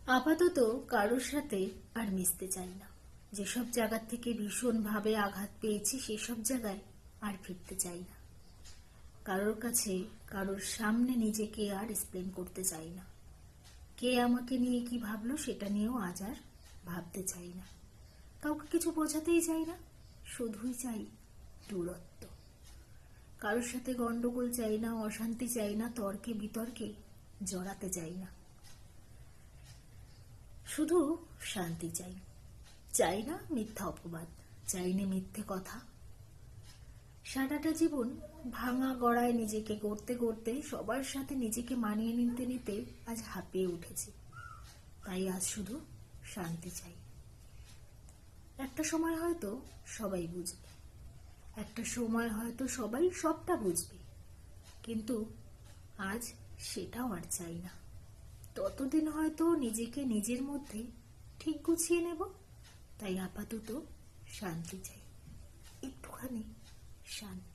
আপাতত কারোর সাথে আর মিশতে চাই না। যেসব জায়গা থেকে ভীষণভাবে আঘাত পেয়েছি সেসব জায়গায় আর ফিরতে চাই না। কারোর কাছে কারোর সামনে নিজেকে আর এক্সপ্লেন করতে চাই না। কে আমাকে নিয়ে কি ভাবলো সেটা নিয়েও আজ আর ভাবতে চাই না। কাউকে কিছু বোঝাতেই চাই না, শুধুই চাই দূরত্ব। কারোর সাথে গন্ডগোল চাই না, অশান্তি চাই না, তর্কে বিতর্কে জড়াতে চাই না। শুধু শান্তি চাই। চাই না মিথ্যা অপবাদ, চাই না মিথ্যে কথা। সারাটা জীবন ভাঙা গড়ায় নিজেকে গড়তে গড়তে সবার সাথে নিজেকে মানিয়ে নিতে নিতে আজ হাঁপিয়ে উঠেছি। তাই আজ শুধু শান্তি চাই। একটা সময় হয়তো সবাই বুঝবে, একটা সময় হয়তো সবাই সবটা বুঝবে, কিন্তু আজ সেটাও আর চাই না। ততদিন হয়তো নিজেকে নিজের মধ্যে ঠিক গুছিয়ে নেব। তাই আপাতত শান্তি চাই, একটুখানি শান্তি।